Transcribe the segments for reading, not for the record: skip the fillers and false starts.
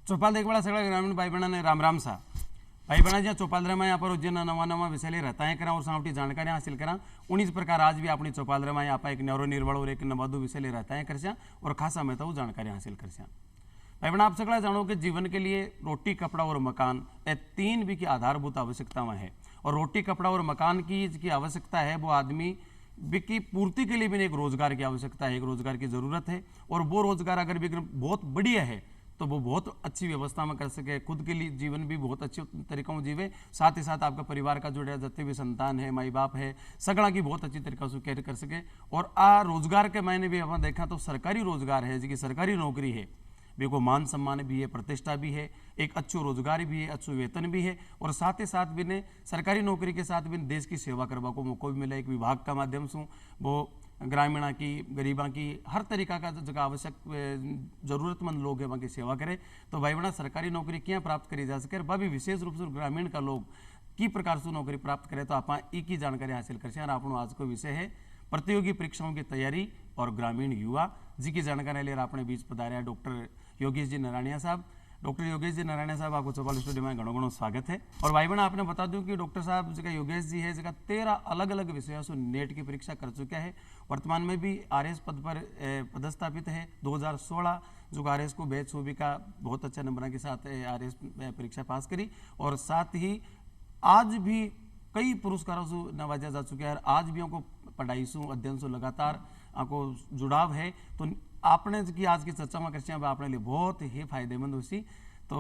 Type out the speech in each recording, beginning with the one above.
चौपाल देखवाड़ा सगळ्या ग्रामीण भाई बहना राम राम सा भाई बहना ज्યાં ચોપાલરામાં यहाँ पर रोजाना नवा नवा विषय ले रहता है करा और सावटी जानकारी हासिल करा उन्हीं प्रकार आज भी अपनी चौपालराમાં यहाँ पर एक न्यूरो निर्बल और एक नवादू विषय ले रहता है करसा और खासा में तो जानकारी हासिल करसा। भाई बहना आप सगळा जानो कि जीवन के लिए रोटी कपड़ा और मकान ये तीन भी की आधारभूत आवश्यकताएं है और रोटी कपड़ा और मकान की आवश्यकता है वो आदमी की पूर्ति के लिए भी एक रोजगार की आवश्यकता है, एक रोजगार की जरूरत है और वो रोजगार अगर भी बहुत बढ़िया है तो वो बहुत अच्छी व्यवस्था में कर सके, खुद के लिए जीवन भी बहुत अच्छे तरीकों में जीवे, साथ ही साथ आपका परिवार का जुड़े जितने भी संतान है माई बाप है सगड़ा की बहुत अच्छी तरीके से केयर कर सके। और आ रोजगार के मायने भी अपन देखा तो सरकारी रोजगार है जी सरकारी नौकरी है भी को मान सम्मान भी है, प्रतिष्ठा भी है, एक अच्छो रोजगार भी है, अच्छो वेतन भी है और साथ ही साथ भी ने सरकारी नौकरी के साथ भी देश की सेवा करवा को मौका भी मिला एक विभाग का माध्यम से वो ग्रामीणा की गरीबा की हर तरीका का जगह आवश्यक जरूरतमंद लोग है वहाँ की सेवा करे। तो भाई बहना सरकारी नौकरी क्या प्राप्त करी जा सके भाभी विशेष रूप से ग्रामीण का लोग की प्रकार से नौकरी प्राप्त करे तो आप की जानकारी हासिल कर और आपनो आज को विषय है प्रतियोगी परीक्षाओं की तैयारी और ग्रामीण युवा जी की जानकारी लेकर अपने बीच पधारे डॉक्टर योगेश जी नारायणिया साहब। डॉक्टर योगेश जी नारायण साहब आपको चौपाल स्टूडियो में घणो घणो स्वागत है। और भाई बहन आपने बता दूं कि डॉक्टर साहब जी योगेश जी है जगह 13 अलग अलग विषयों से नेट की परीक्षा कर चुके हैं, वर्तमान में भी आरएस पद पर पदस्थापित है। 2016 जो आरएस को बैच सूबी का बहुत अच्छा नंबर के साथ आरएस परीक्षा पास करी और साथ ही आज भी कई पुरस्कारों से नवाजा जा चुके हैं। आज भी उनको पढ़ाई से अध्ययन से लगातार आपको जुड़ाव है। तो आपने की आज की चर्चा में कर अपने लिए बहुत ही फायदेमंद हुई। तो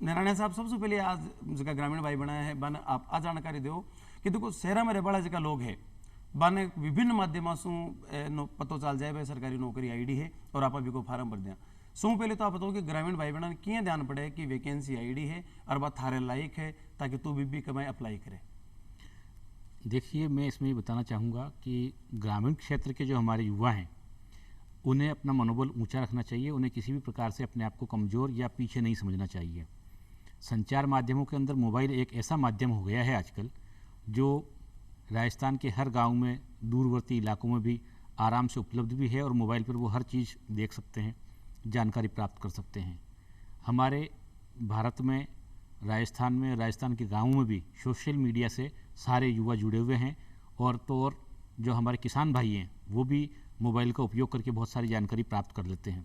नारायण साहब सबसे पहले आज जगह ग्रामीण भाई बनाया है बन आप आ जानकारी दो कि देखो शहरा में रहवाड़ा जगह लोग है बन विभिन्न माध्यमों से पतो चल जाए भाई सरकारी नौकरी आईडी है और आप अभी को फार्म भर दें। सो पहले तो आप बताओ कि ग्रामीण भाई बहन क्या ध्यान पड़े कि वैकेंसी आईडी है और बात थारे लायक है ताकि तू भी कमाए अप्लाई करे। देखिए मैं इसमें ये बताना चाहूँगा कि ग्रामीण क्षेत्र के जो हमारे युवा हैं उन्हें अपना मनोबल ऊंचा रखना चाहिए, उन्हें किसी भी प्रकार से अपने आप को कमज़ोर या पीछे नहीं समझना चाहिए। संचार माध्यमों के अंदर मोबाइल एक ऐसा माध्यम हो गया है आजकल जो राजस्थान के हर गांव में दूरवर्ती इलाकों में भी आराम से उपलब्ध भी है और मोबाइल पर वो हर चीज़ देख सकते हैं, जानकारी प्राप्त कर सकते हैं। हमारे भारत में राजस्थान के गाँवों में भी सोशल मीडिया से सारे युवा जुड़े हुए हैं और जो हमारे किसान भाई हैं वो भी मोबाइल का उपयोग करके बहुत सारी जानकारी प्राप्त कर लेते हैं।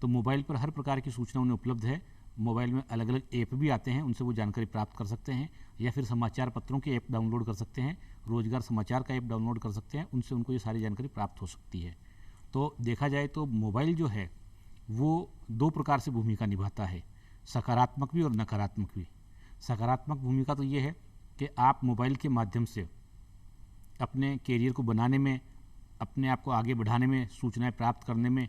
तो मोबाइल पर हर प्रकार की सूचना उन्हें उपलब्ध है। मोबाइल में अलग अलग ऐप भी आते हैं, उनसे वो जानकारी प्राप्त कर सकते हैं या फिर समाचार पत्रों के ऐप डाउनलोड कर सकते हैं, रोजगार समाचार का ऐप डाउनलोड कर सकते हैं, उनसे उनको ये सारी जानकारी प्राप्त हो सकती है। तो देखा जाए तो मोबाइल जो है वो दो प्रकार से भूमिका निभाता है, सकारात्मक भी और नकारात्मक भी। सकारात्मक भूमिका तो ये है कि आप मोबाइल के माध्यम से अपने कैरियर को बनाने में, अपने आप को आगे बढ़ाने में, सूचनाएं प्राप्त करने में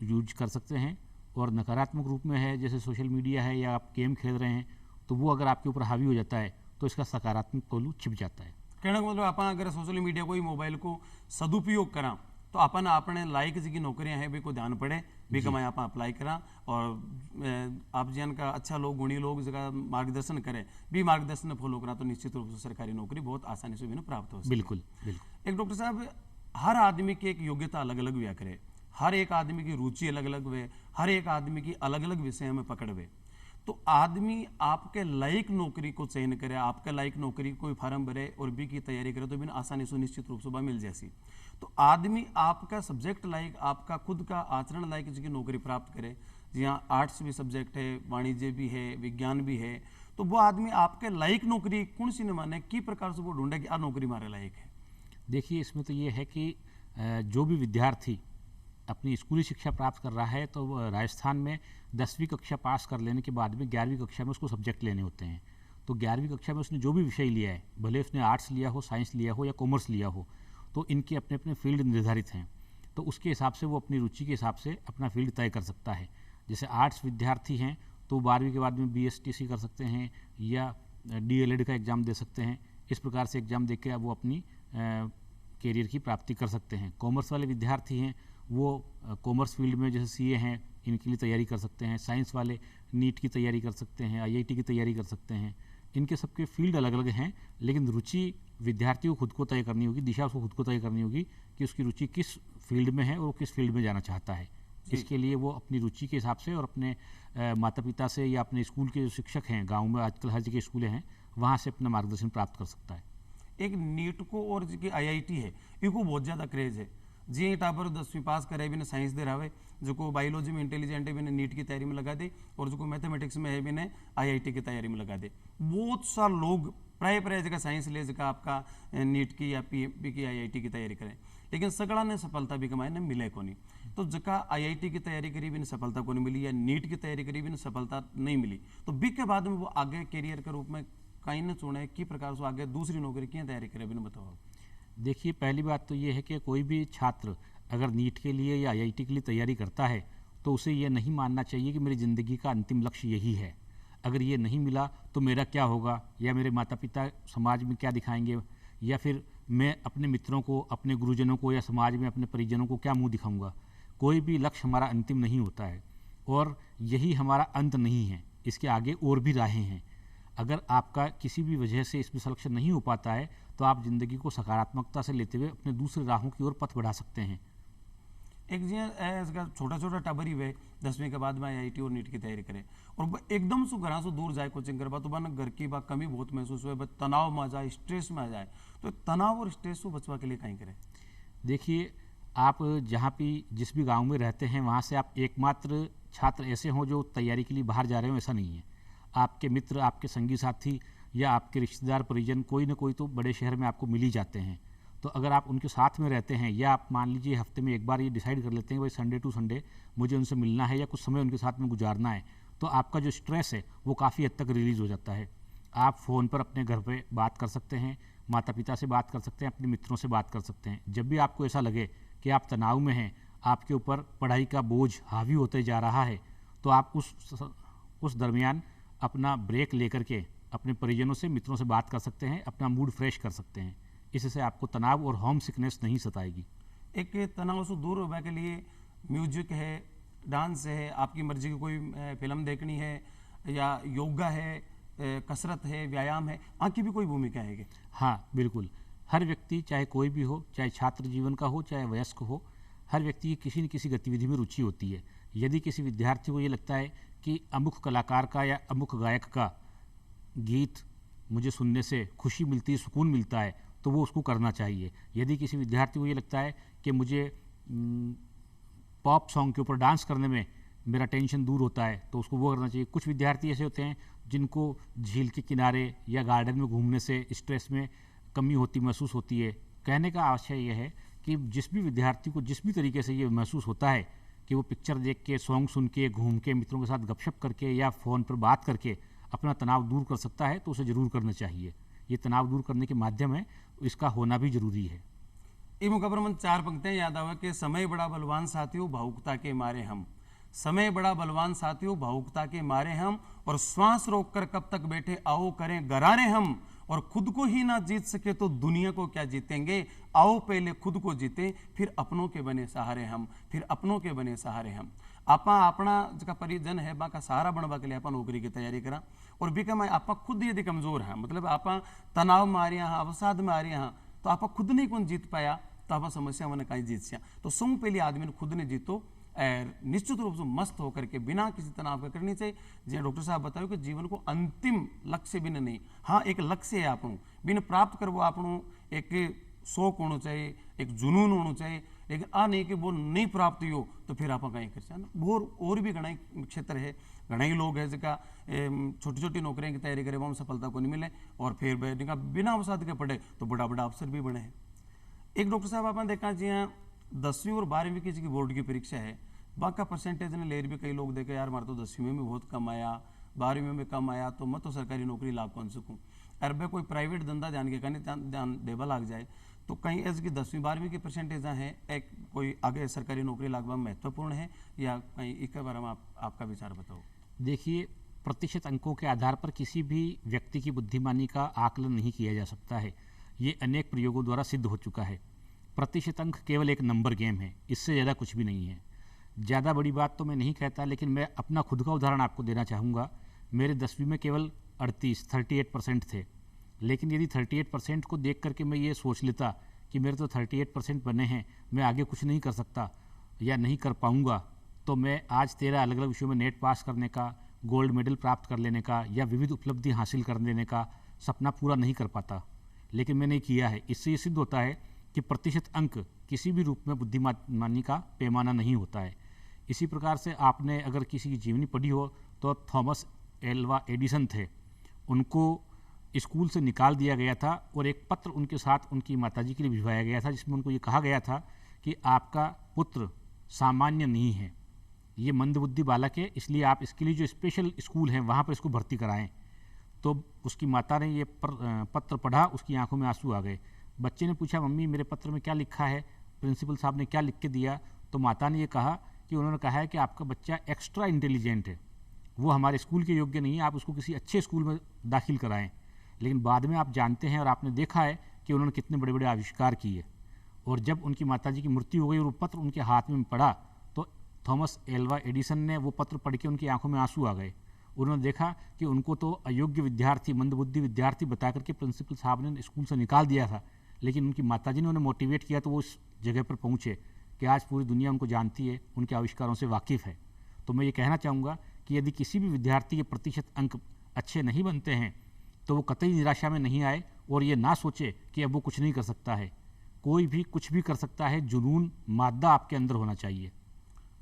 यूज कर सकते हैं। और नकारात्मक रूप में है जैसे सोशल मीडिया है या आप गेम खेल रहे हैं तो वो अगर आपके ऊपर हावी हो जाता है तो इसका सकारात्मक पहलू छिप जाता है। कहने का मतलब अपन अगर सोशल मीडिया को ही मोबाइल को सदुपयोग करा तो अपन अपने लायक जी नौकरियां हैं भी को ध्यान पड़े भी कमाए आप अप्लाई करा और आप जन का अच्छा लोग गुणी लोग जगह मार्गदर्शन करें भी मार्गदर्शन फॉलो करा तो निश्चित रूप से सरकारी नौकरी बहुत आसानी से भी प्राप्त हो। बिल्कुल बिल्कुल। एक डॉक्टर साहब हर आदमी की एक योग्यता अलग अलग हुआ करे, हर एक आदमी की रुचि अलग अलग हुए, हर एक आदमी की अलग अलग विषय में पकड़ हुए। तो आदमी आपके लायक नौकरी को चयन करे, आपके लायक नौकरी कोई फार्म भरे और बी की तैयारी करे तो भी आसानी से निश्चित रूप से मिल जैसी। तो आदमी आपका सब्जेक्ट लायक, आपका खुद का आचरण लायक जिसकी नौकरी प्राप्त करे, जहाँ आर्ट्स भी सब्जेक्ट है, वाणिज्य भी है, विज्ञान भी है, तो वो आदमी आपके लायक नौकरी कौन सी न माने की प्रकार से वो ढूंढे कि आ नौकरी मारे लायक है। देखिए इसमें तो ये है कि जो भी विद्यार्थी अपनी स्कूली शिक्षा प्राप्त कर रहा है तो राजस्थान में 10वीं कक्षा पास कर लेने के बाद में 11वीं कक्षा में उसको सब्जेक्ट लेने होते हैं। तो 11वीं कक्षा में उसने जो भी विषय लिया है, भले उसने आर्ट्स लिया हो, साइंस लिया हो या कॉमर्स लिया हो, तो इनके अपने अपने फील्ड निर्धारित हैं। तो उसके हिसाब से वो अपनी रुचि के हिसाब से अपना फील्ड तय कर सकता है। जैसे आर्ट्स विद्यार्थी हैं तो 12वीं के बाद में BSTC कर सकते हैं या DLED का एग्ज़ाम दे सकते हैं। इस प्रकार से एग्ज़ाम दे के वो अपनी कैरियर की प्राप्ति कर सकते हैं। कॉमर्स वाले विद्यार्थी हैं वो कॉमर्स फील्ड में जैसे CA हैं इनके लिए तैयारी कर सकते हैं। साइंस वाले नीट की तैयारी कर सकते हैं, IIT की तैयारी कर सकते हैं। इनके सबके फील्ड अलग अलग हैं, लेकिन रुचि विद्यार्थी को खुद को तय करनी होगी, दिशा उसको खुद को तय करनी होगी कि उसकी रुचि किस फील्ड में है और वो किस फील्ड में जाना चाहता है। इसके लिए वो अपनी रुचि के हिसाब से और अपने माता पिता से या अपने स्कूल के जो शिक्षक हैं, गांव में आजकल हर जगह स्कूलें हैं, वहाँ से अपना मार्गदर्शन प्राप्त कर सकता है। एक नीट को और जो IIT है इनको बहुत ज़्यादा क्रेज है। जी टापर 10वीं पास करे भी साइंस दे रहा है, जो को बायोलॉजी में इंटेलिजेंट है भी नीट की तैयारी में लगा दे, और जो को मैथमेटिक्स में है भी IIT की तैयारी में लगा दे। बहुत सा लोग प्राय जगह साइंस ले जगह आपका नीट की या PMP की IIT की तैयारी करें, लेकिन सगड़ा ने सफलता भी कमाए ने मिले को नहीं। तो जगह IIT की तैयारी करी भी सफलता को नहीं मिली, या नीट की तैयारी करी भी सफलता नहीं मिली, तो बी के बाद में वो आगे करियर के रूप में कहीं न चुने कि प्रकार से आगे दूसरी नौकरी की तैयारी करे भी बताओ। देखिए, पहली बात तो ये है कि कोई भी छात्र अगर नीट के लिए या IIT के लिए तैयारी करता है तो उसे ये नहीं मानना चाहिए कि मेरी ज़िंदगी का अंतिम लक्ष्य यही है। अगर ये नहीं मिला तो मेरा क्या होगा, या मेरे माता पिता समाज में क्या दिखाएंगे, या फिर मैं अपने मित्रों को, अपने गुरुजनों को या समाज में अपने परिजनों को क्या मुंह दिखाऊंगा। कोई भी लक्ष्य हमारा अंतिम नहीं होता है और यही हमारा अंत नहीं है, इसके आगे और भी राहें हैं। अगर आपका किसी भी वजह से इसमें सिलेक्शन नहीं हो पाता है तो आप ज़िंदगी को सकारात्मकता से लेते हुए अपने दूसरे राहों की ओर पथ बढ़ा सकते हैं। एक जी छोटा छोटा टाबर ही वे 10वीं के बाद में IIT और नीट की तैयारी करे और एकदम से घर से दूर जाए कोचिंग करवा, तो बना घर की बात कमी बहुत महसूस हुए, तनाव में आ जाए, स्ट्रेस में आ जाए, तो तनाव और स्ट्रेस को बचवा के लिए कहीं करें। देखिए, आप जहाँ भी जिस भी गांव में रहते हैं वहाँ से आप एकमात्र छात्र ऐसे हों जो तैयारी के लिए बाहर जा रहे हो, ऐसा नहीं है। आपके मित्र, आपके संगी साथी या आपके रिश्तेदार परिजन कोई ना कोई तो बड़े शहर में आपको मिल ही जाते हैं। तो अगर आप उनके साथ में रहते हैं या आप मान लीजिए हफ्ते में एक बार ये डिसाइड कर लेते हैं भाई संडे टू संडे मुझे उनसे मिलना है या कुछ समय उनके साथ में गुजारना है, तो आपका जो स्ट्रेस है वो काफ़ी हद तक रिलीज़ हो जाता है। आप फ़ोन पर अपने घर पे बात कर सकते हैं, माता पिता से बात कर सकते हैं, अपने मित्रों से बात कर सकते हैं। जब भी आपको ऐसा लगे कि आप तनाव में हैं, आपके ऊपर पढ़ाई का बोझ हावी होते जा रहा है, तो आप उस दरमियान अपना ब्रेक लेकर के अपने परिजनों से, मित्रों से बात कर सकते हैं, अपना मूड फ्रेश कर सकते हैं। इससे आपको तनाव और होम सिकनेस नहीं सताएगी। एक तनाव से दूर होने के लिए म्यूजिक है, डांस है, आपकी मर्जी की कोई फिल्म देखनी है, या योगा है, कसरत है, व्यायाम है, आपकी भी कोई भूमिका है क्या? हाँ, बिल्कुल। हर व्यक्ति, चाहे कोई भी हो, चाहे छात्र जीवन का हो, चाहे वयस्क हो, हर व्यक्ति की किसी न किसी गतिविधि में रुचि होती है। यदि किसी विद्यार्थी को ये लगता है कि अमुक कलाकार का या अमुक गायक का गीत मुझे सुनने से खुशी मिलती है, सुकून मिलता है, तो वो उसको करना चाहिए। यदि किसी विद्यार्थी को ये लगता है कि मुझे पॉप सॉन्ग के ऊपर डांस करने में मेरा टेंशन दूर होता है, तो उसको वो करना चाहिए। कुछ विद्यार्थी ऐसे होते हैं जिनको झील के किनारे या गार्डन में घूमने से स्ट्रेस में कमी महसूस होती है। कहने का आशय यह है कि जिस भी विद्यार्थी को जिस भी तरीके से ये महसूस होता है कि वो पिक्चर देख के, सॉन्ग सुन के, घूम के, मित्रों के साथ गपशप करके या फ़ोन पर बात करके अपना तनाव दूर कर सकता है, तो उसे ज़रूर करना चाहिए। ये तनाव दूर करने के माध्यम है, इसका होना भी जरूरी है। इस मौके पर मन 4 पंक्तियां याद आवे कि समय बड़ा बलवान साथियों, भावुकता के मारे हम। समय बड़ा बलवान साथियों, भावुकता के मारे हम, और श्वास रोककर कब तक बैठे, आओ करें गरारे हम। और खुद को ही ना जीत सके तो दुनिया को क्या जीतेंगे, आओ पहले खुद को जीते, फिर अपनों के बने सहारे हम, फिर अपनों के बने सहारे हम। आपा अपना जो परिजन है बा का सहारा बनवा के लिए आप नौकरी की तैयारी करा, और भी कम आप खुद यदि कमजोर हैं, मतलब आप तनाव में आ रही हैं, अवसाद में आ रही हैं, तो आप खुद नहीं कौन जीत पाया, तो आप समस्या मैंने कहीं जीत सिया। तो सौ पहले आदमी ने खुद ने जीतो, निश्चित रूप से मस्त होकर के बिना किसी तनाव के करनी चाहिए। जैसे डॉक्टर साहब बताओ कि जीवन को अंतिम लक्ष्य बिना नहीं, हाँ एक लक्ष्य है आपनों बिना प्राप्त करवो आपनों एक शौक होना चाहिए, एक जुनून होना चाहिए, लेकिन आ नहीं कि वो नहीं प्राप्त हो तो फिर आप कहीं कर सकते। और भी घना क्षेत्र है, घना ही लोग है जिनका छोटी छोटी नौकरियों की तैयारी करे वहाँ सफलता को नहीं मिले, और फिर बिना अवसाद के पढ़े तो बड़ा बड़ा अफसर भी बने हैं। एक डॉक्टर साहब आपने देखा जी हाँ 10वीं और 12वीं की बोर्ड की परीक्षा है, बाका परसेंटेज ने ले भी कई लोग देखे यार मारे तो 10वीं में भी बहुत कम आया, 12वीं में भी कम आया, तो मैं तो सरकारी नौकरी लाभ कौन सकूँ। अरे कोई प्राइवेट धंधा ध्यान के कहने ध्यान देवा लग जाए तो कहीं ऐसे की 10वीं 12वीं की परसेंटेज हैं, एक कोई आगे सरकारी नौकरी लगभग महत्वपूर्ण है, या कहीं इसके बारे में आपका विचार बताओ। देखिए, प्रतिशत अंकों के आधार पर किसी भी व्यक्ति की बुद्धिमानी का आकलन नहीं किया जा सकता है। ये अनेक प्रयोगों द्वारा सिद्ध हो चुका है। प्रतिशत अंक केवल एक नंबर गेम है, इससे ज़्यादा कुछ भी नहीं है। ज़्यादा बड़ी बात तो मैं नहीं कहता, लेकिन मैं अपना खुद का उदाहरण आपको देना चाहूँगा। मेरे 10वीं में केवल 38% थे, लेकिन यदि 38% को देख करके मैं ये सोच लेता कि मेरे तो 38% बने हैं, मैं आगे कुछ नहीं कर सकता या नहीं कर पाऊँगा, तो मैं आज 13 अलग अलग विषयों में नेट पास करने का, गोल्ड मेडल प्राप्त कर लेने का या विविध उपलब्धि हासिल कर लेने का सपना पूरा नहीं कर पाता, लेकिन मैंने किया है। इससे ये सिद्ध होता है कि प्रतिशत अंक किसी भी रूप में बुद्धिमानी का पैमाना नहीं होता है। इसी प्रकार से आपने अगर किसी की जीवनी पढ़ी हो तो थॉमस एल्वा एडिसन थे, उनको स्कूल से निकाल दिया गया था और एक पत्र उनके साथ उनकी माताजी के लिए भिजवाया गया था, जिसमें उनको ये कहा गया था कि आपका पुत्र सामान्य नहीं है, ये मंदबुद्धि बालक है, इसलिए आप इसके लिए जो स्पेशल स्कूल हैं वहाँ पर इसको भर्ती कराएं। तो उसकी माता ने ये पत्र पढ़ा, उसकी आंखों में आंसू आ गए। बच्चे ने पूछा, मम्मी मेरे पत्र में क्या लिखा है, प्रिंसिपल साहब ने क्या लिख के दिया? तो माता ने ये कहा कि उन्होंने कहा है कि आपका बच्चा एक्स्ट्रा इंटेलिजेंट है, वो हमारे स्कूल के योग्य नहीं है, आप उसको किसी अच्छे स्कूल में दाखिल कराएं। लेकिन बाद में आप जानते हैं और आपने देखा है कि उन्होंने कितने बड़े बड़े आविष्कार किए। और जब उनकी माताजी की मृत्यु हो गई और वो पत्र उनके हाथ में पड़ा तो थॉमस एल्वा एडिसन ने वो पत्र पढ़ के उनकी आंखों में आंसू आ गए। उन्होंने देखा कि उनको तो अयोग्य विद्यार्थी, मंदबुद्धि विद्यार्थी बता करके प्रिंसिपल साहब ने स्कूल से निकाल दिया था, लेकिन उनकी माताजी ने उन्हें मोटिवेट किया तो वो उस जगह पर पहुँचे कि आज पूरी दुनिया उनको जानती है, उनके आविष्कारों से वाकिफ़ है। तो मैं ये कहना चाहूँगा कि यदि किसी भी विद्यार्थी के प्रतिशत अंक अच्छे नहीं बनते हैं तो वो कतई निराशा में नहीं आए और ये ना सोचे कि अब वो कुछ नहीं कर सकता है। कोई भी कुछ भी कर सकता है, जुनून, मादा आपके अंदर होना चाहिए।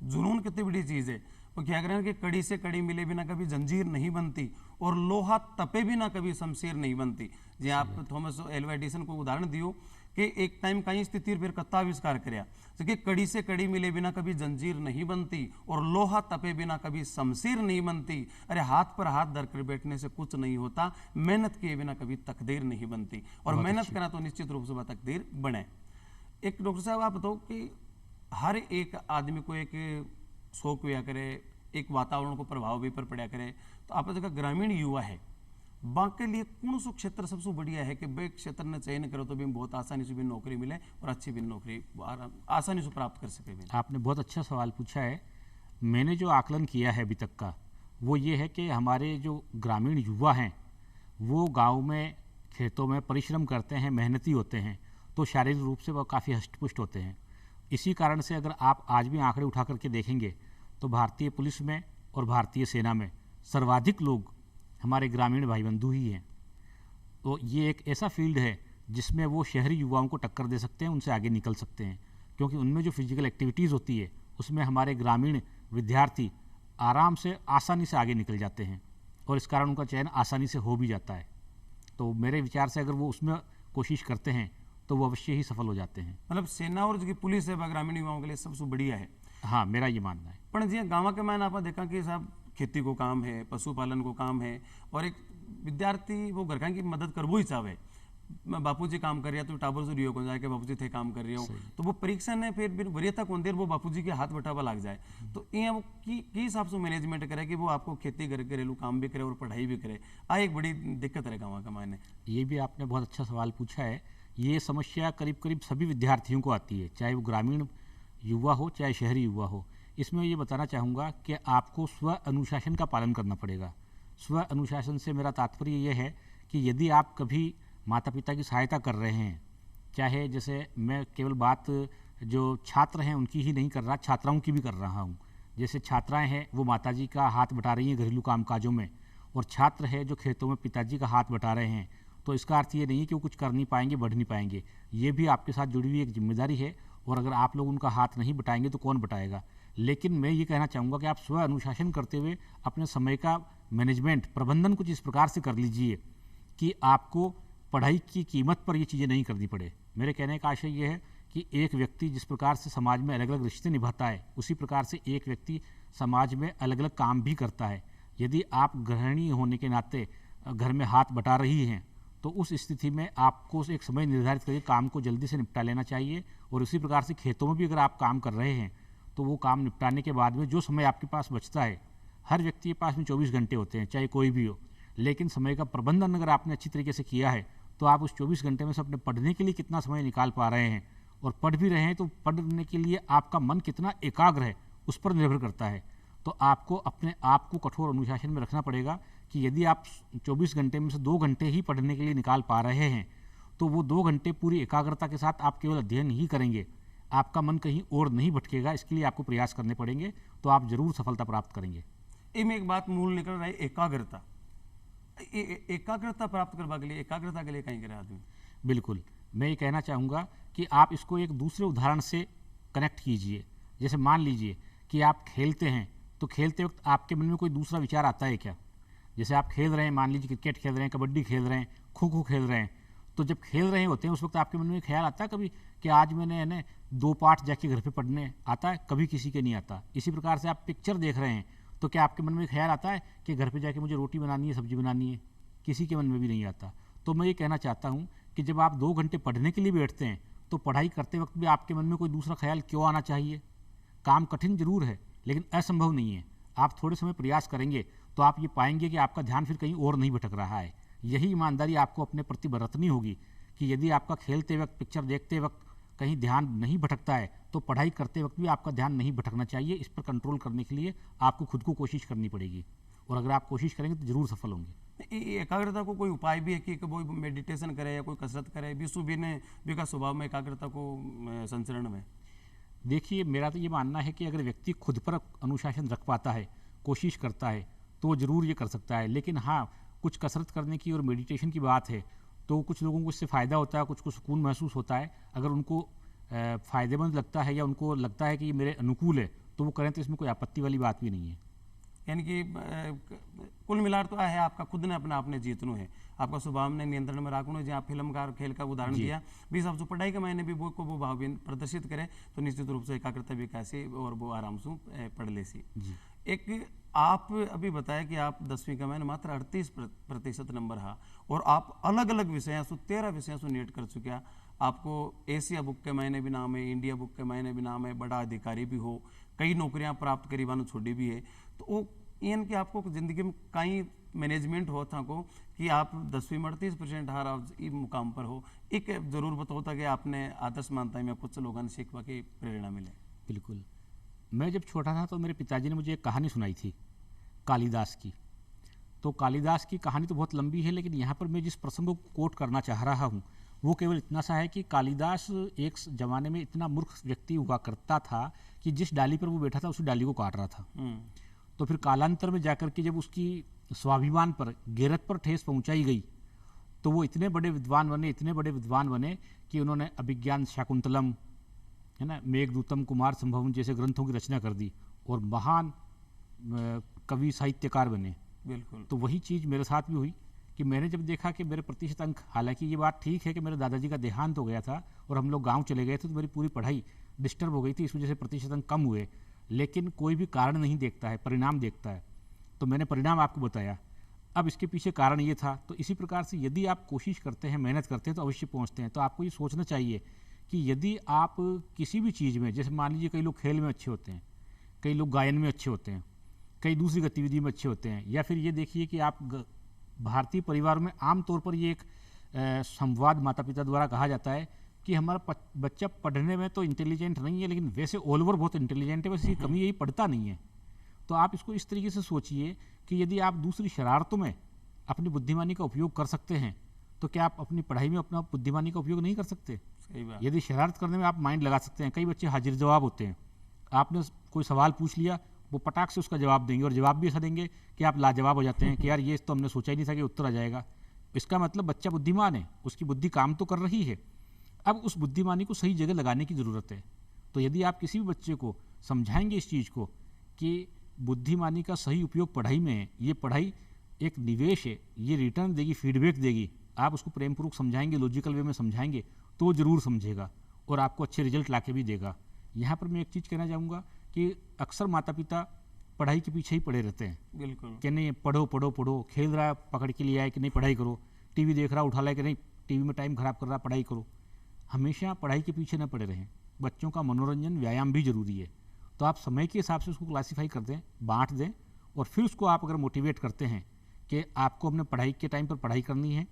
जुनून कितनी बड़ी चीज़ है। वो क्या करें कि कड़ी से कड़ी मिले बिना कभी जंजीर नहीं बनती और लोहा तपे बिना कभी शमशीर नहीं बनती। जी आप थॉमस एल्वा एडिसन को उदाहरण दियो कि एक टाइम कहीं स्थिति फिर कत्ता आविष्कार कराया, क्योंकि कड़ी से कड़ी मिले बिना कभी जंजीर नहीं बनती और लोहा तपे बिना कभी शमशीर नहीं बनती। अरे हाथ पर हाथ धर कर बैठने से कुछ नहीं होता, मेहनत किए बिना कभी तकदीर नहीं बनती, और मेहनत करना तो निश्चित रूप से वह तकदीर बने। एक डॉक्टर साहब आप बताओ कि हर एक आदमी को एक शौक हुआ करे, एक वातावरण को प्रभाव भी पर पड़ा करे, तो आपने देखा ग्रामीण युवा है, बाकी लिए कौन सा क्षेत्र सबसे बढ़िया है कि वे क्षेत्र ने चयन करो तो भी बहुत आसानी से भी नौकरी मिले और अच्छी भी नौकरी आसानी से प्राप्त कर सके भी? आपने बहुत अच्छा सवाल पूछा है। मैंने जो आकलन किया है अभी तक का वो ये है कि हमारे जो ग्रामीण युवा हैं वो गांव में, खेतों में परिश्रम करते हैं, मेहनती होते हैं, तो शारीरिक रूप से वह काफ़ी हष्टपुष्ट होते हैं। इसी कारण से अगर आप आज भी आंकड़े उठा करके देखेंगे तो भारतीय पुलिस में और भारतीय सेना में सर्वाधिक लोग हमारे ग्रामीण भाई बंधु ही हैं। तो ये एक ऐसा फील्ड है जिसमें वो शहरी युवाओं को टक्कर दे सकते हैं, उनसे आगे निकल सकते हैं, क्योंकि उनमें जो फिजिकल एक्टिविटीज़ होती है उसमें हमारे ग्रामीण विद्यार्थी आराम से, आसानी से आगे निकल जाते हैं और इस कारण उनका चयन आसानी से हो भी जाता है। तो मेरे विचार से अगर वो उसमें कोशिश करते हैं तो वो अवश्य ही सफल हो जाते हैं। मतलब सेना और जो पुलिस है वह ग्रामीण युवाओं के लिए सबसे बढ़िया है। हाँ, मेरा ये मानना है। पर जी गाँव के मैंने आपने देखा कि साहब खेती को काम है, पशुपालन को काम है, और एक विद्यार्थी वो घर का की मदद करवो ही चाहे। मैं बापूजी काम कर रहा तो टाबर जो रियो को जाए कि बापूजी थे काम कर रहे हो, तो वो परीक्षा ने फिर वरीयता कौन देर वो बापूजी के हाथ बटावा लग जाए। तो ये वो की हिसाब से मैनेजमेंट करे कि वो आपको खेती करे, घरेलू काम भी करे और पढ़ाई भी करे। आ एक बड़ी दिक्कत है गाँव का मायने। ये भी आपने बहुत अच्छा सवाल पूछा है। ये समस्या करीब करीब सभी विद्यार्थियों को आती है, चाहे वो ग्रामीण युवा हो चाहे शहरी युवा हो। इसमें ये बताना चाहूँगा कि आपको स्व अनुशासन का पालन करना पड़ेगा। स्व अनुशासन से मेरा तात्पर्य ये है कि यदि आप कभी माता पिता की सहायता कर रहे हैं, चाहे जैसे मैं केवल बात जो छात्र हैं उनकी ही नहीं कर रहा, छात्राओं की भी कर रहा हूँ। जैसे छात्राएं हैं वो माताजी का हाथ बटा रही हैं घरेलू कामकाजों में, और छात्र है जो खेतों में पिताजी का हाथ बटा रहे हैं, तो इसका अर्थ ये नहीं है कि वो कुछ कर नहीं पाएंगे, बढ़ नहीं पाएंगे। ये भी आपके साथ जुड़ी हुई एक जिम्मेदारी है, और अगर आप लोग उनका हाथ नहीं बटाएंगे तो कौन बटाएगा। लेकिन मैं ये कहना चाहूँगा कि आप स्व अनुशासन करते हुए अपने समय का मैनेजमेंट, प्रबंधन कुछ इस प्रकार से कर लीजिए कि आपको पढ़ाई की कीमत पर ये चीज़ें नहीं करनी पड़े। मेरे कहने का आशय ये है कि एक व्यक्ति जिस प्रकार से समाज में अलग अलग रिश्ते निभाता है, उसी प्रकार से एक व्यक्ति समाज में अलग अलग काम भी करता है। यदि आप गृहिणी होने के नाते घर में हाथ बटा रही हैं तो उस स्थिति में आपको एक समय निर्धारित करके काम को जल्दी से निपटा लेना चाहिए। और उसी प्रकार से खेतों में भी अगर आप काम कर रहे हैं तो वो काम निपटाने के बाद में जो समय आपके पास बचता है, हर व्यक्ति के पास में 24 घंटे होते हैं, चाहे कोई भी हो, लेकिन समय का प्रबंधन अगर आपने अच्छी तरीके से किया है तो आप उस 24 घंटे में से अपने पढ़ने के लिए कितना समय निकाल पा रहे हैं, और पढ़ भी रहे हैं तो पढ़ने के लिए आपका मन कितना एकाग्र है उस पर निर्भर करता है। तो आपको अपने आप को कठोर अनुशासन में रखना पड़ेगा कि यदि आप 24 घंटे में से 2 घंटे ही पढ़ने के लिए निकाल पा रहे हैं तो वो 2 घंटे पूरी एकाग्रता के साथ आप केवल अध्ययन ही करेंगे। आपका मन कहीं और नहीं भटकेगा, इसके लिए आपको प्रयास करने पड़ेंगे, तो आप जरूर सफलता प्राप्त करेंगे। इनमें एक बात मूल निकल रहा है एकाग्रता। एकाग्रता प्राप्त करने के लिए, एकाग्रता के लिए कहीं करे आदमी। बिल्कुल, मैं ये कहना चाहूँगा कि आप इसको एक दूसरे उदाहरण से कनेक्ट कीजिए। जैसे मान लीजिए कि आप खेलते हैं, तो खेलते वक्त आपके मन में कोई दूसरा विचार आता है क्या? जैसे आप खेल रहे हैं, मान लीजिए क्रिकेट खेल रहे हैं, कबड्डी खेल रहे हैं, खो खो खेल रहे हैं, तो जब खेल रहे होते हैं उस वक्त आपके मन में ख्याल आता है कभी कि आज मैंने है ना 2 पाठ जाके घर पे पढ़ने? आता है? कभी किसी के नहीं आता। इसी प्रकार से आप पिक्चर देख रहे हैं, तो क्या आपके मन में ख्याल आता है कि घर पे जाके मुझे रोटी बनानी है, सब्जी बनानी है? किसी के मन में भी नहीं आता। तो मैं ये कहना चाहता हूँ कि जब आप 2 घंटे पढ़ने के लिए बैठते हैं, तो पढ़ाई करते वक्त भी आपके मन में कोई दूसरा ख्याल क्यों आना चाहिए? काम कठिन जरूर है, लेकिन असंभव नहीं है। आप थोड़े समय प्रयास करेंगे तो आप ये पाएंगे कि आपका ध्यान फिर कहीं और नहीं भटक रहा है। यही ईमानदारी आपको अपने प्रति बरतनी होगी कि यदि आपका खेलते वक्त, पिक्चर देखते वक्त कहीं ध्यान नहीं भटकता है, तो पढ़ाई करते वक्त भी आपका ध्यान नहीं भटकना चाहिए। इस पर कंट्रोल करने के लिए आपको खुद को कोशिश करनी पड़ेगी, और अगर आप कोशिश करेंगे तो जरूर सफल होंगे। एकाग्रता को कोई उपाय भी है कि कोई मेडिटेशन करे या कोई कसरत करे भी का स्वभाव में एकाग्रता को संचरण में? देखिए, मेरा तो ये मानना है कि अगर व्यक्ति खुद पर अनुशासन रख पाता है, कोशिश करता है, तो ज़रूर ये कर सकता है। लेकिन हाँ, कुछ कसरत करने की और मेडिटेशन की बात है, तो कुछ लोगों को इससे फ़ायदा होता है, कुछ को सुकून महसूस होता है। अगर उनको फ़ायदेमंद लगता है या उनको लगता है कि ये मेरे अनुकूल है, तो वो करें, तो इसमें कोई आपत्ति वाली बात भी नहीं है। यानी कि कुल मिलार तो है आपका खुद ने अपना आपने जीतनो है, आपका स्वभाव ने नियंत्रण में रखना है। जो आप फिल्म का खेल का उदाहरण दिया भी, सब जो पढ़ाई के मायने भी वो भाव भी प्रदर्शित करे, तो निश्चित रूप से एकाग्रता विकासी और वो आराम से पढ़ ले सी। एक आप अभी बताया कि आप 10वीं का मायने मात्र 38% नंबर हा, और आप अलग अलग विषय 13 विषय नीट कर चुके। आपको एशिया बुक के मायने भी नाम है, इंडिया बुक के मायने भी नाम है, बड़ा अधिकारी भी हो, कई नौकरियां प्राप्त करी बानो छोड़ी भी है। तो वो इन कि आपको जिंदगी में कई मैनेजमेंट हो था को कि आप 10वीं में 38% हार इस मुकाम पर हो, एक जरूर बताओ था कि आपने आदर्श मानता है में कुछ लोगों ने सीखवा की प्रेरणा मिले? बिल्कुल, मैं जब छोटा था तो मेरे पिताजी ने मुझे एक कहानी सुनाई थी कालिदास की। तो कालिदास की कहानी तो बहुत लंबी है, लेकिन यहाँ पर मैं जिस प्रसंग को कोट करना चाह रहा हूँ वो केवल इतना सा है कि कालिदास एक ज़माने में इतना मूर्ख व्यक्ति हुआ करता था कि जिस डाली पर वो बैठा था उसी डाली को काट रहा था। तो फिर कालांतर में जाकर के जब उसकी स्वाभिमान पर, गैरत पर ठेस पहुंचाई गई, तो वो इतने बड़े विद्वान बने, इतने बड़े विद्वान बने कि उन्होंने अभिज्ञान शाकुंतलम, है ना, मेघदूतम, कुमार संभवम जैसे ग्रंथों की रचना कर दी और महान कवि साहित्यकार बने। बिल्कुल। तो वही चीज़ मेरे साथ भी हुई कि मैंने जब देखा कि मेरे प्रतिशत अंक, हालांकि ये बात ठीक है कि मेरे दादाजी का देहांत हो गया था और हम लोग गांव चले गए थे, तो मेरी पूरी पढ़ाई डिस्टर्ब हो गई थी, इस वजह से प्रतिशत अंक कम हुए। लेकिन कोई भी कारण नहीं देखता है, परिणाम देखता है। तो मैंने परिणाम आपको बताया। अब इसके पीछे कारण ये था। तो इसी प्रकार से यदि आप कोशिश करते हैं, मेहनत करते हैं, तो अवश्य पहुंचते हैं। तो आपको ये सोचना चाहिए कि यदि आप किसी भी चीज़ में, जैसे मान लीजिए कई लोग खेल में अच्छे होते हैं, कई लोग गायन में अच्छे होते हैं, कई दूसरी गतिविधि में अच्छे होते हैं, या फिर ये देखिए कि आप भारतीय परिवार में आमतौर पर ये एक संवाद माता पिता द्वारा कहा जाता है कि हमारा बच्चा पढ़ने में तो इंटेलिजेंट नहीं है, लेकिन वैसे ऑल ओवर बहुत इंटेलिजेंट है, वैसे कमी यही पढ़ता नहीं है। तो आप इसको इस तरीके से सोचिए कि यदि आप दूसरी शरारतों में अपनी बुद्धिमानी का उपयोग कर सकते हैं, तो क्या आप अपनी पढ़ाई में अपना बुद्धिमानी का उपयोग नहीं कर सकते? सही बात। यदि शरारत करने में आप माइंड लगा सकते हैं, कई बच्चे हाजिर जवाब होते हैं, आपने कोई सवाल पूछ लिया, वो पटाख से उसका जवाब देंगे, और जवाब भी ऐसा देंगे कि आप लाजवाब हो जाते हैं कि यार ये तो हमने सोचा ही नहीं था कि उत्तर आ जाएगा। इसका मतलब बच्चा बुद्धिमान है, उसकी बुद्धि काम तो कर रही है। अब उस बुद्धिमानी को सही जगह लगाने की ज़रूरत है। तो यदि आप किसी भी बच्चे को समझाएंगे इस चीज़ को कि बुद्धिमानी का सही उपयोग पढ़ाई में है, ये पढ़ाई एक निवेश है, ये रिटर्न देगी, फीडबैक देगी, आप उसको प्रेमपूर्वक समझाएंगे, लॉजिकल वे में समझाएंगे, तो वो ज़रूर समझेगा और आपको अच्छे रिजल्ट ला के भी देगा। यहाँ पर मैं एक चीज़ कहना चाहूँगा कि अक्सर माता पिता पढ़ाई के पीछे ही पड़े रहते हैं। बिल्कुल। कि नहीं पढ़ो पढ़ो पढ़ो, खेल रहा है पकड़ के लिए आए कि नहीं पढ़ाई करो, टीवी देख रहा उठा लाए कि नहीं टीवी में टाइम खराब कर रहा, पढ़ाई करो। हमेशा पढ़ाई के पीछे न पड़े रहें। बच्चों का मनोरंजन, व्यायाम भी जरूरी है। तो आप समय के हिसाब से उसको क्लासीफाई कर दें, बांट दें, और फिर उसको आप अगर मोटिवेट करते हैं कि आपको अपने पढ़ाई के टाइम पर पढ़ाई करनी है,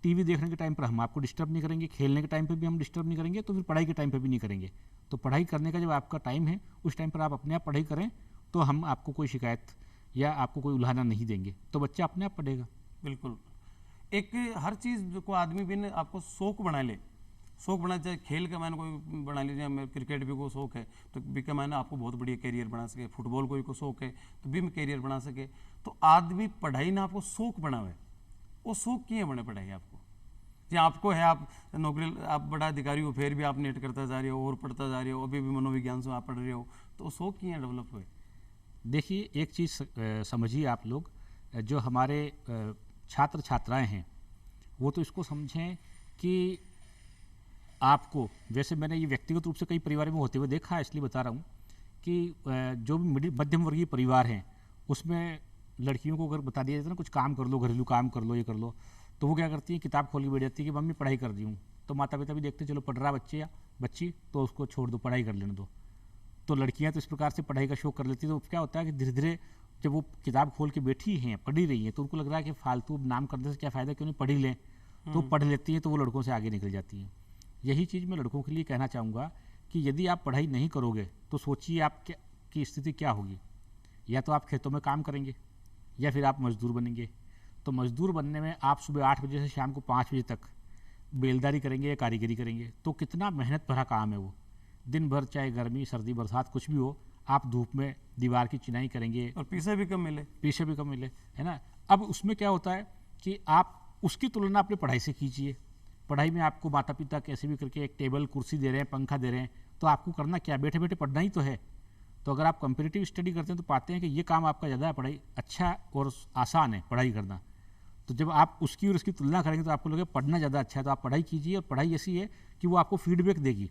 टीवी देखने के टाइम पर हम आपको डिस्टर्ब नहीं करेंगे, खेलने के टाइम पर भी हम डिस्टर्ब नहीं करेंगे, तो फिर पढ़ाई के टाइम पर भी नहीं करेंगे। तो पढ़ाई करने का जब आपका टाइम है, उस टाइम पर आप अपने आप पढ़ाई करें, तो हम आपको कोई शिकायत या आपको कोई उल्हाना नहीं देंगे, तो बच्चा अपने आप पढ़ेगा। बिल्कुल। एक हर चीज़ को आदमी भी आपको शौक बना ले, शौक बना चाहिए खेल का, मैंने कोई बना लीजिए, मैं क्रिकेट भी को शौक है तो भी का मैंने आपको बहुत बढ़िया करियर बना सके, फुटबॉल कोई को शौक है तो भी मैं करियर बना सके। तो आदमी पढ़ाई ना आपको शौक बनावे, वो शौक क्यों बने पढ़ाई आपको, जी आपको है आप नौकरी, आप बड़ा अधिकारी हो फिर भी आप नेट करता जा रहे हो और पढ़ता जा रहे हो, अभी भी मनोविज्ञान से आप पढ़ रहे हो, तो शौक क्यों डेवलप हुए। देखिए एक चीज़ समझिए आप लोग, जो हमारे छात्र छात्राएं हैं वो तो इसको समझें कि आपको, जैसे मैंने ये व्यक्तिगत रूप से कई परिवारों में होते हुए देखा है, इसलिए बता रहा हूँ कि जो भी मध्यम वर्गीय परिवार हैं उसमें लड़कियों को अगर बता दिया जाता है ना कुछ काम कर लो, घरेलू काम कर लो, ये कर लो, तो वो क्या करती है, किताब खोल के बैठ जाती है कि मम्मी पढ़ाई कर रही हूँ। तो माता पिता भी देखते चलो पढ़ रहा बच्चे या बच्ची तो उसको छोड़ दो, पढ़ाई कर लेने दो। तो लड़कियां तो इस प्रकार से पढ़ाई का शौक कर लेती है, तो क्या होता है कि धीरे धीरे जब वो किताब खोल के बैठी हैं, पढ़ ही रही हैं, तो उनको लग रहा है कि फालतू नाम करने से क्या फ़ायदा, क्यों नहीं पढ़ ही लें। तो पढ़ लेती हैं तो वो लड़कों से आगे निकल जाती हैं। यही चीज़ मैं लड़कों के लिए कहना चाहूँगा कि यदि आप पढ़ाई नहीं करोगे तो सोचिए आप क्या की स्थिति क्या होगी। या तो आप खेतों में काम करेंगे या फिर आप मजदूर बनेंगे। तो मजदूर बनने में आप सुबह 8 बजे से शाम को 5 बजे तक बेलदारी करेंगे या कारीगरी करेंगे, तो कितना मेहनत भरा काम है वो। दिन भर चाहे गर्मी सर्दी बरसात कुछ भी हो, आप धूप में दीवार की चिनाई करेंगे और पैसे भी कम मिले, पैसे भी कम मिले, है ना। अब उसमें क्या होता है कि आप उसकी तुलना अपनी पढ़ाई से कीजिए। पढ़ाई में आपको माता पिता कैसे भी करके एक टेबल कुर्सी दे रहे हैं, पंखा दे रहे हैं, तो आपको करना क्या, बैठे बैठे पढ़ना ही तो है। तो अगर आप कंपेरेटिव स्टडी करते हैं तो पाते हैं कि ये काम आपका ज़्यादा पढ़ाई अच्छा और आसान है पढ़ाई करना। तो जब आप उसकी और उसकी तुलना करेंगे तो आपको लगेगा पढ़ना ज़्यादा अच्छा है, तो आप पढ़ाई कीजिए। और पढ़ाई ऐसी है कि वो आपको फीडबैक देगी,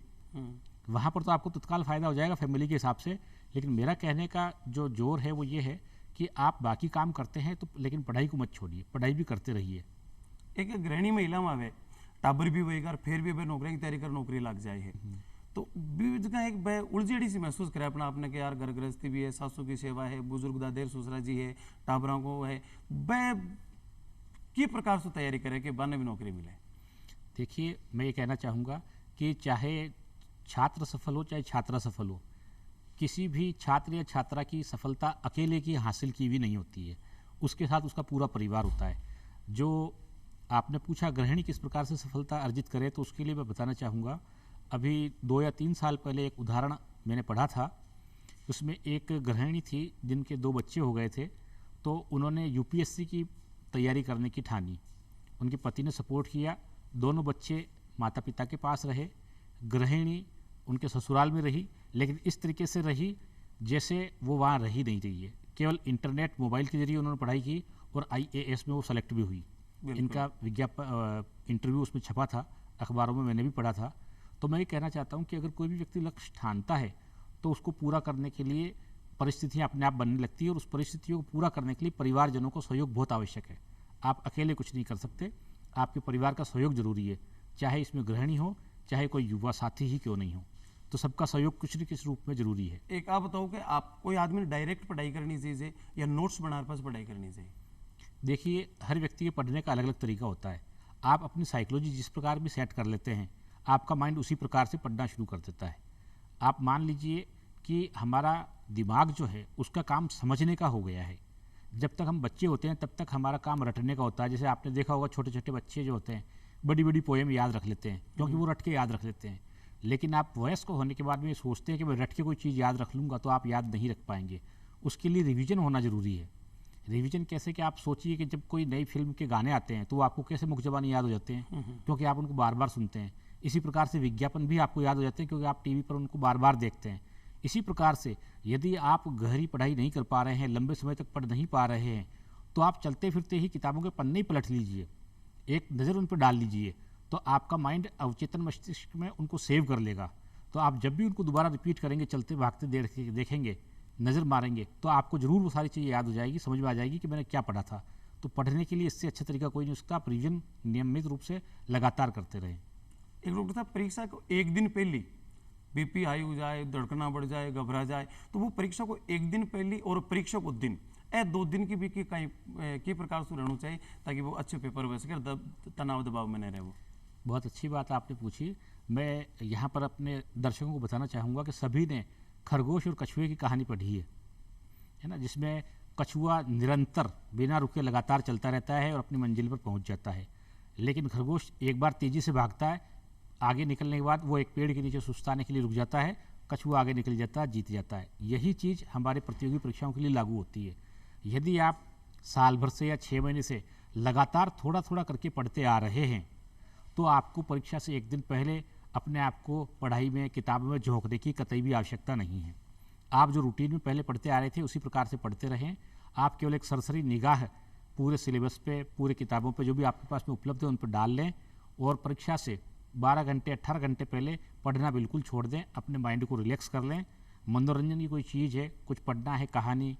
वहाँ पर तो आपको तत्काल फ़ायदा हो जाएगा फैमिली के हिसाब से। लेकिन मेरा कहने का जो जोर है वो ये है कि आप बाकी काम करते हैं तो लेकिन पढ़ाई को मत छोड़िए, पढ़ाई भी करते रहिए। एक गृहिणी महिला में आवे टाबर भी होएगा और फिर भी नौकरी की तैयारी कर नौकरी लग जाए है, तो भी जगह एक उलझेड़ी सी महसूस करे अपना आपने कि यार घर गृहस्थी भी है, सासू की सेवा है, बुजुर्ग दादेर ससुरा जी है, टाबरों को है, वह किस प्रकार से तैयारी करे कि बने भी नौकरी मिले। देखिए मैं ये कहना चाहूँगा कि चाहे छात्र सफल हो चाहे छात्रा सफल हो, किसी भी छात्र या छात्रा की सफलता अकेले की हासिल की भी नहीं होती है, उसके साथ उसका पूरा परिवार होता है। जो आपने पूछा गृहिणी किस प्रकार से सफलता अर्जित करे, तो उसके लिए मैं बताना चाहूँगा, अभी 2 या 3 साल पहले एक उदाहरण मैंने पढ़ा था। उसमें एक गृहिणी थी जिनके 2 बच्चे हो गए थे, तो उन्होंने यूपीएससी की तैयारी करने की ठानी। उनके पति ने सपोर्ट किया, दोनों बच्चे माता पिता के पास रहे, गृहिणी उनके ससुराल में रही, लेकिन इस तरीके से रही जैसे वो वहाँ रही नहीं रही है। केवल इंटरनेट मोबाइल के जरिए उन्होंने पढ़ाई की और IAS में वो सेलेक्ट भी हुई। इनका विज्ञापन इंटरव्यू उसमें छपा था, अखबारों में मैंने भी पढ़ा था। तो मैं ये कहना चाहता हूँ कि अगर कोई भी व्यक्ति लक्ष्य ठानता है तो उसको पूरा करने के लिए परिस्थितियाँ अपने आप बनने लगती है, और उस परिस्थितियों को पूरा करने के लिए परिवारजनों को सहयोग बहुत आवश्यक है। आप अकेले कुछ नहीं कर सकते, आपके परिवार का सहयोग जरूरी है, चाहे इसमें गृहिणी हो चाहे कोई युवा साथी ही क्यों नहीं हो, तो सबका सहयोग कुछ न किस रूप में जरूरी है। एक आप बताओ कि आप कोई आदमी ने डायरेक्ट पढ़ाई करनी चाहिए या नोट्स बना पास पढ़ाई करनी चाहिए। देखिए हर व्यक्ति के पढ़ने का अलग अलग तरीका होता है। आप अपनी साइकोलॉजी जिस प्रकार भी सेट कर लेते हैं, आपका माइंड उसी प्रकार से पढ़ना शुरू कर देता है। आप मान लीजिए कि हमारा दिमाग जो है उसका काम समझने का हो गया है। जब तक हम बच्चे होते हैं तब तक हमारा काम रटने का होता है। जैसे आपने देखा होगा छोटे छोटे बच्चे जो होते हैं बड़ी बड़ी पोएम याद रख लेते हैं, क्योंकि वो रट के याद रख लेते हैं। लेकिन आप वयस्क होने के बाद में सोचते हैं कि मैं रट के कोई चीज़ याद रख लूँगा, तो आप याद नहीं रख पाएंगे। उसके लिए रिवीजन होना ज़रूरी है। रिवीजन कैसे कि आप सोचिए कि जब कोई नई फिल्म के गाने आते हैं तो आपको कैसे मुख ज़बानी याद हो जाते हैं, क्योंकि आप उनको बार बार सुनते हैं। इसी प्रकार से विज्ञापन भी आपको याद हो जाते हैं, क्योंकि आप टीवी पर उनको बार बार देखते हैं। इसी प्रकार से यदि आप गहरी पढ़ाई नहीं कर पा रहे हैं, लंबे समय तक पढ़ नहीं पा रहे हैं, तो आप चलते फिरते ही किताबों के पन्ने ही पलट लीजिए, एक नज़र उन पर डाल लीजिए, तो आपका माइंड अवचेतन मस्तिष्क में उनको सेव कर लेगा। तो आप जब भी उनको दोबारा रिपीट करेंगे, चलते भागते देखेंगे, नज़र मारेंगे, तो आपको ज़रूर वो सारी चीज़ें याद हो जाएगी, समझ में आ जाएगी कि मैंने क्या पढ़ा था। तो पढ़ने के लिए इससे अच्छा तरीका कोई नहीं हो सकता। आप रिवीजन नियमित रूप से लगातार करते रहें। एक डॉक्टर साहब परीक्षा को एक दिन पहले बीपी हाई हो जाए, धड़कना बढ़ जाए, घबरा जाए, तो वो परीक्षा को एक दिन पहले और परीक्षा को दिन 2 दिन की भी कहीं की प्रकार से रहना चाहिए ताकि वो अच्छे पेपर हो सके, तनाव दबाव में नहीं रहे। वो बहुत अच्छी बात आपने पूछी। मैं यहाँ पर अपने दर्शकों को बताना चाहूँगा कि सभी ने खरगोश और कछुए की कहानी पढ़ी है ना, जिसमें कछुआ निरंतर बिना रुके लगातार चलता रहता है और अपनी मंजिल पर पहुँच जाता है, लेकिन खरगोश एक बार तेज़ी से भागता है, आगे निकलने के बाद वो एक पेड़ के नीचे सुस्ताने के लिए रुक जाता है, कछुआ आगे निकल जाता है, जीत जाता है। यही चीज़ हमारे प्रतियोगी परीक्षाओं के लिए लागू होती है। यदि आप साल भर से या 6 महीने से लगातार थोड़ा थोड़ा करके पढ़ते आ रहे हैं तो आपको परीक्षा से एक दिन पहले अपने आप को पढ़ाई में, किताबों में झोंकने की कतई भी आवश्यकता नहीं है। आप जो रूटीन में पहले पढ़ते आ रहे थे उसी प्रकार से पढ़ते रहें। आप केवल एक सरसरी निगाह पूरे सिलेबस पे, पूरे किताबों पे जो भी आपके पास में उपलब्ध है उन पर डाल लें और परीक्षा से 12 घंटे 18 घंटे पहले पढ़ना बिल्कुल छोड़ दें। अपने माइंड को रिलैक्स कर लें। मनोरंजन की कोई चीज़ है, कुछ पढ़ना है, कहानी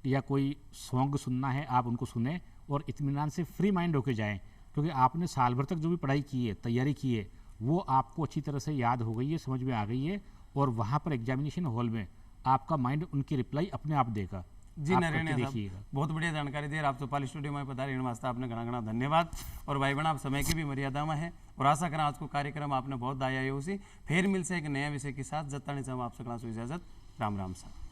या कोई सॉन्ग सुनना है, आप उनको सुने और इत्मीनान से फ्री माइंड होके जाएं, क्योंकि आपने साल भर तक जो भी पढ़ाई की है, तैयारी की है, वो आपको अच्छी तरह से याद हो गई है, समझ में आ गई है और वहाँ पर एग्जामिनेशन हॉल में आपका माइंड उनकी रिप्लाई अपने आप देगा। जी आप नारायण करके साहब, देखिएगा। बहुत बढ़िया जानकारी दी। आप चौपाल स्टूडियो में पधारे वास्ते आपने घना घना धन्यवाद। और भाई बहन, आप समय की भी मर्यादा में है और आशा करा आज को कार्यक्रम आपने बहुत दाया है उसी। फिर मिलसे एक नया विषय के साथ। जब तक आप सकना इजाजत। राम राम साहब।